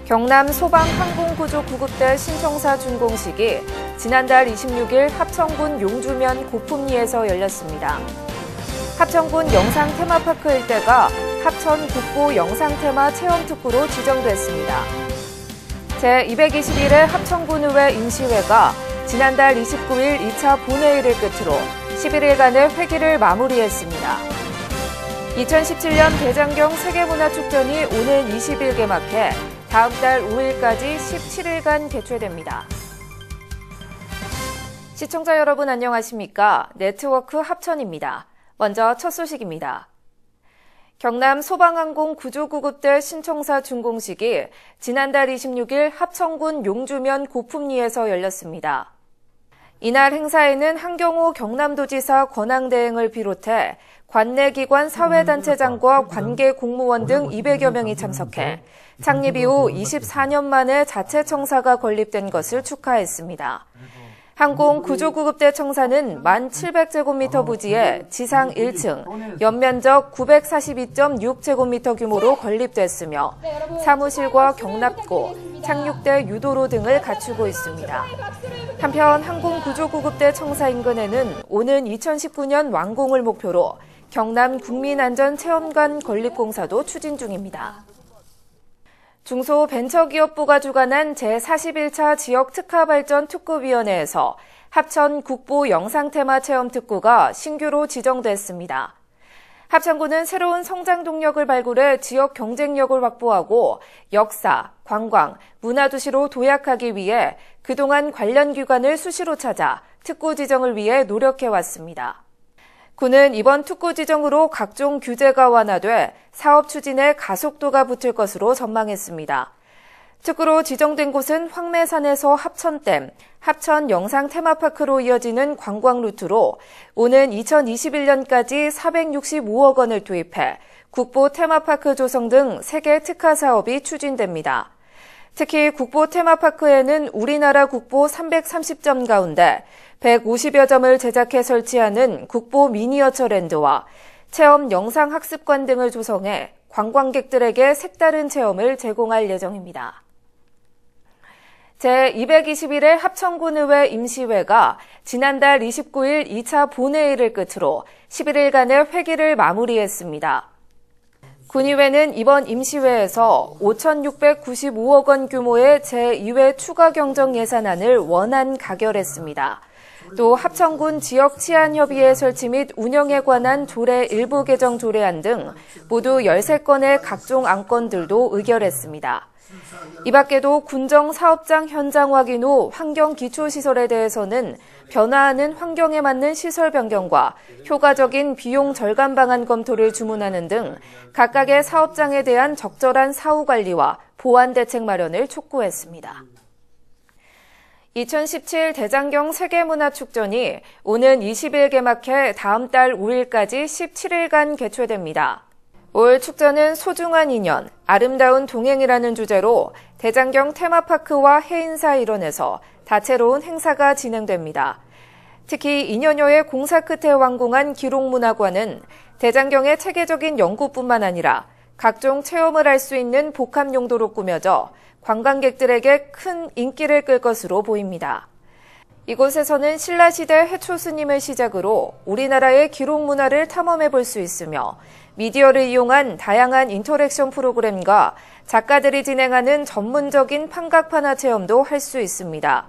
경남 소방항공구조구급대 신청사 준공식이 지난달 26일 합천군 용주면 고품리에서 열렸습니다. 합천군 영상테마파크 일대가 합천 국보 영상테마 체험특구로 지정됐습니다. 제221회 합천군의회 임시회가 지난달 29일 2차 본회의를 끝으로 11일간의 회기를 마무리했습니다. 2017년 대장경 세계문화축전이 오는 20일 개막해 다음 달 5일까지 17일간 개최됩니다. 시청자 여러분 안녕하십니까? 네트워크 합천입니다. 먼저 첫 소식입니다. 경남 소방항공구조구급대 신청사 준공식이 지난달 26일 합천군 용주면 고품리에서 열렸습니다. 이날 행사에는 한경호 경남도지사 권한대행을 비롯해 관내기관 사회단체장과 관계 공무원 등 200여 명이 참석해 창립 이후 24년 만에 자체 청사가 건립된 것을 축하했습니다. 항공구조구급대 청사는 1,700제곱미터 부지에 지상 1층, 연면적 942.6제곱미터 규모로 건립됐으며 사무실과 경납고, 착륙대 유도로 등을 갖추고 있습니다. 한편 항공구조구급대 청사 인근에는 오는 2019년 완공을 목표로 경남 국민안전체험관 건립공사도 추진 중입니다. 중소벤처기업부가 주관한 제41차 지역특화발전특구위원회에서 합천 국보 영상테마 체험특구가 신규로 지정됐습니다. 합천군은 새로운 성장 동력을 발굴해 지역 경쟁력을 확보하고 역사, 관광, 문화도시로 도약하기 위해 그동안 관련 기관을 수시로 찾아 특구 지정을 위해 노력해왔습니다. 군은 이번 특구 지정으로 각종 규제가 완화돼 사업 추진에 가속도가 붙을 것으로 전망했습니다. 특구로 지정된 곳은 황매산에서 합천댐, 합천 영상테마파크로 이어지는 관광 루트로 오는 2021년까지 465억 원을 투입해 국보 테마파크 조성 등 3개 특화 사업이 추진됩니다. 특히 국보 테마파크에는 우리나라 국보 330점 가운데 150여 점을 제작해 설치하는 국보 미니어처 랜드와 체험 영상 학습관 등을 조성해 관광객들에게 색다른 체험을 제공할 예정입니다. 제221회 합천군의회 임시회가 지난달 29일 2차 본회의를 끝으로 11일간의 회기를 마무리했습니다. 군의회는 이번 임시회에서 5,695억 원 규모의 제2회 추가 경정 예산안을 원안 가결했습니다. 또 합천군 지역치안협의회 설치 및 운영에 관한 조례 일부 개정 조례안 등 모두 13건의 각종 안건들도 의결했습니다. 이 밖에도 군정 사업장 현장 확인 후 환경 기초시설에 대해서는 변화하는 환경에 맞는 시설 변경과 효과적인 비용 절감 방안 검토를 주문하는 등 각각의 사업장에 대한 적절한 사후 관리와 보완 대책 마련을 촉구했습니다. 2017 대장경 세계문화축전이 오는 20일 개막해 다음 달 5일까지 17일간 개최됩니다. 올 축전은 소중한 인연, 아름다운 동행이라는 주제로 대장경 테마파크와 해인사 일원에서 다채로운 행사가 진행됩니다. 특히 2년여의 공사 끝에 완공한 기록문화관은 대장경의 체계적인 연구뿐만 아니라 각종 체험을 할 수 있는 복합 용도로 꾸며져 관광객들에게 큰 인기를 끌 것으로 보입니다. 이곳에서는 신라시대 해초스님을 시작으로 우리나라의 기록 문화를 탐험해 볼 수 있으며 미디어를 이용한 다양한 인터랙션 프로그램과 작가들이 진행하는 전문적인 판각판화 체험도 할 수 있습니다.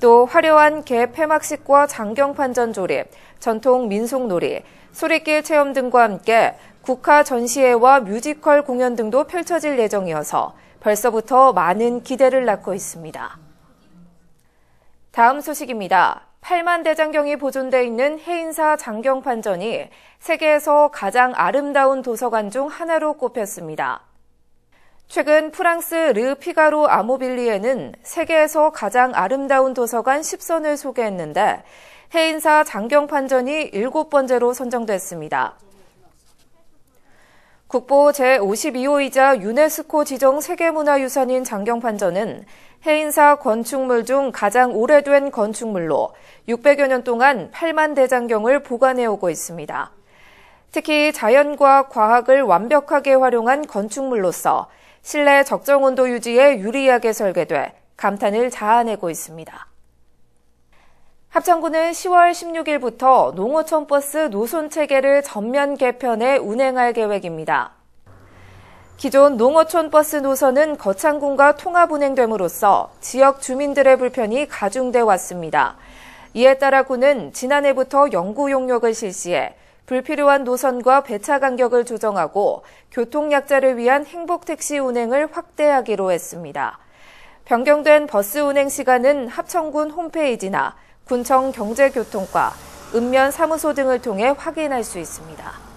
또 화려한 개 폐막식과 장경판전 조립, 전통 민속놀이, 소리길 체험 등과 함께 국화 전시회와 뮤지컬 공연 등도 펼쳐질 예정이어서 벌써부터 많은 기대를 낳고 있습니다. 다음 소식입니다. 8만 대장경이 보존돼 있는 해인사 장경판전이 세계에서 가장 아름다운 도서관 중 하나로 꼽혔습니다. 최근 프랑스 르 피가로 아모빌리에는 세계에서 가장 아름다운 도서관 10선을 소개했는데 해인사 장경판전이 7번째로 선정됐습니다. 국보 제52호이자 유네스코 지정 세계문화유산인 장경판전은 해인사 건축물 중 가장 오래된 건축물로 600여 년 동안 8만 대장경을 보관해오고 있습니다. 특히 자연과 과학을 완벽하게 활용한 건축물로서 실내 적정 온도 유지에 유리하게 설계돼 감탄을 자아내고 있습니다. 합천구는 10월 16일부터 농어촌 버스 노선 체계를 전면 개편해 운행할 계획입니다. 기존 농어촌 버스 노선은 거창군과 통합 운행됨으로써 지역 주민들의 불편이 가중돼 왔습니다. 이에 따라 구는 지난해부터 연구 용역을 실시해 불필요한 노선과 배차 간격을 조정하고 교통약자를 위한 행복택시 운행을 확대하기로 했습니다. 변경된 버스 운행 시간은 합천군 홈페이지나 군청 경제교통과 읍면사무소 등을 통해 확인할 수 있습니다.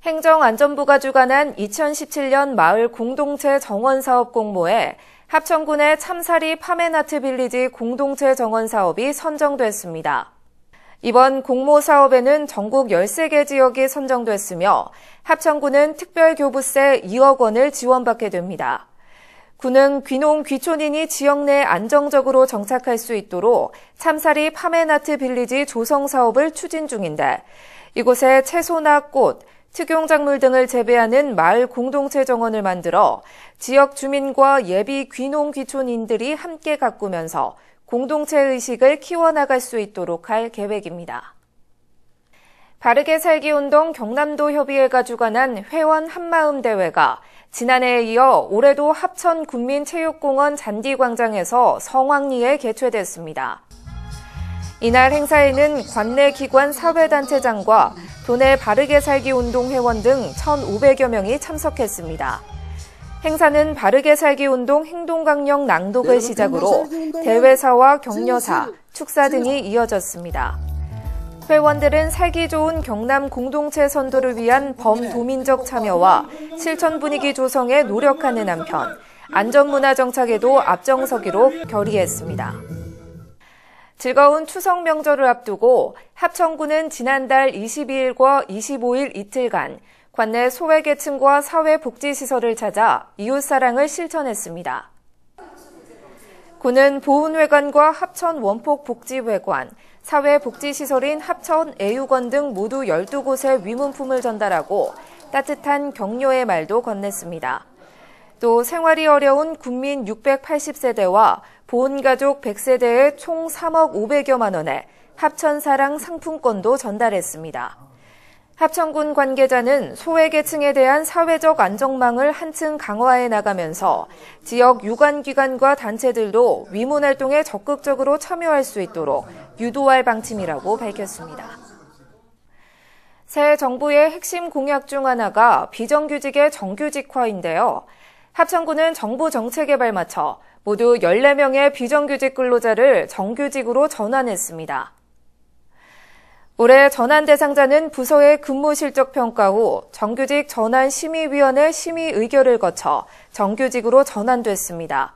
행정안전부가 주관한 2017년 마을 공동체 정원 사업 공모에 합천군의 참사리 파메나트 빌리지 공동체 정원 사업이 선정됐습니다. 이번 공모 사업에는 전국 13개 지역이 선정됐으며 합천군은 특별교부세 2억 원을 지원받게 됩니다. 군은 귀농 귀촌인이 지역 내 안정적으로 정착할 수 있도록 참사리 파메나트 빌리지 조성 사업을 추진 중인데 이곳에 채소나 꽃, 특용작물 등을 재배하는 마을 공동체 정원을 만들어 지역 주민과 예비 귀농 귀촌인들이 함께 가꾸면서 공동체 의식을 키워나갈 수 있도록 할 계획입니다. 바르게 살기 운동 경남도 협의회가 주관한 회원 한마음 대회가 지난해에 이어 올해도 합천 군민체육공원 잔디광장에서 성황리에 개최됐습니다. 이날 행사에는 관내 기관 사회단체장과 도내 바르게 살기 운동 회원 등 1,500여 명이 참석했습니다. 행사는 바르게 살기 운동 행동강령 낭독을 시작으로 대회사와 격려사, 축사 등이 이어졌습니다. 회원들은 살기 좋은 경남 공동체 선도를 위한 범도민적 참여와 실천 분위기 조성에 노력하는 한편 안전문화 정착에도 앞장서기로 결의했습니다. 즐거운 추석 명절을 앞두고 합천구는 지난달 22일과 25일 이틀간 관내 소외계층과 사회복지시설을 찾아 이웃사랑을 실천했습니다. 구는 보훈회관과 합천 원폭복지회관, 사회복지시설인 합천 애육원 등 모두 12곳에 위문품을 전달하고 따뜻한 격려의 말도 건넸습니다. 또 생활이 어려운 군민 680세대와 보훈가족 100세대에 총 3억 500여만 원의 합천사랑 상품권도 전달했습니다. 합천군 관계자는 소외계층에 대한 사회적 안정망을 한층 강화해 나가면서 지역 유관기관과 단체들도 위문활동에 적극적으로 참여할 수 있도록 유도할 방침이라고 밝혔습니다. 새 정부의 핵심 공약 중 하나가 비정규직의 정규직화인데요. 합천군은 정부 정책에 발맞춰 모두 14명의 비정규직 근로자를 정규직으로 전환했습니다. 올해 전환 대상자는 부서의 근무 실적 평가 후 정규직 전환 심의위원회 심의 의결을 거쳐 정규직으로 전환됐습니다.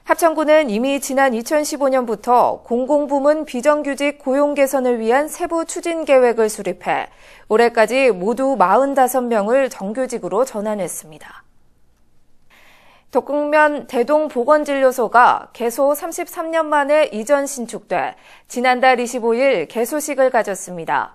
합천군은 이미 지난 2015년부터 공공부문 비정규직 고용 개선을 위한 세부 추진 계획을 수립해 올해까지 모두 45명을 정규직으로 전환했습니다. 독극면 대동보건진료소가 개소 33년 만에 이전 신축돼 지난달 25일 개소식을 가졌습니다.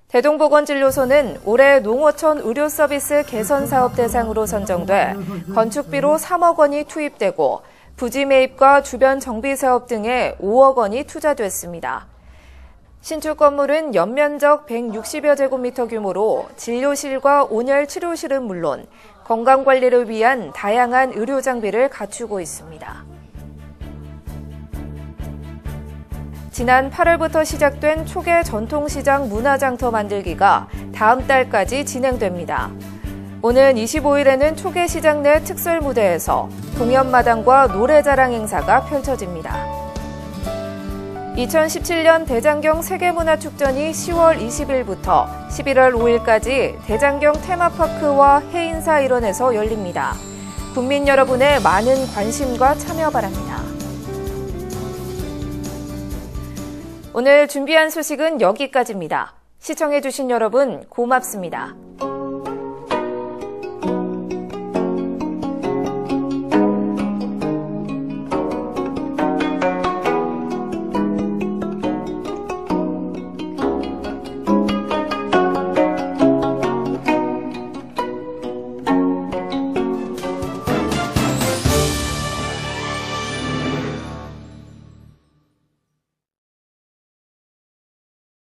대동보건진료소는 올해 농어촌 의료서비스 개선 사업 대상으로 선정돼 건축비로 3억 원이 투입되고 부지 매입과 주변 정비 사업 등에 5억 원이 투자됐습니다. 신축 건물은 연면적 160여 제곱미터 규모로 진료실과 온열 치료실은 물론 건강관리를 위한 다양한 의료 장비를 갖추고 있습니다. 지난 8월부터 시작된 초계 전통시장 문화장터 만들기가 다음 달까지 진행됩니다. 오는 25일에는 초계시장 내 특설무대에서 공연마당과 노래자랑 행사가 펼쳐집니다. 2017년 대장경 세계문화축전이 10월 20일부터 11월 5일까지 대장경 테마파크와 해인사 일원에서 열립니다. 국민 여러분의 많은 관심과 참여 바랍니다. 오늘 준비한 소식은 여기까지입니다. 시청해주신 여러분 고맙습니다.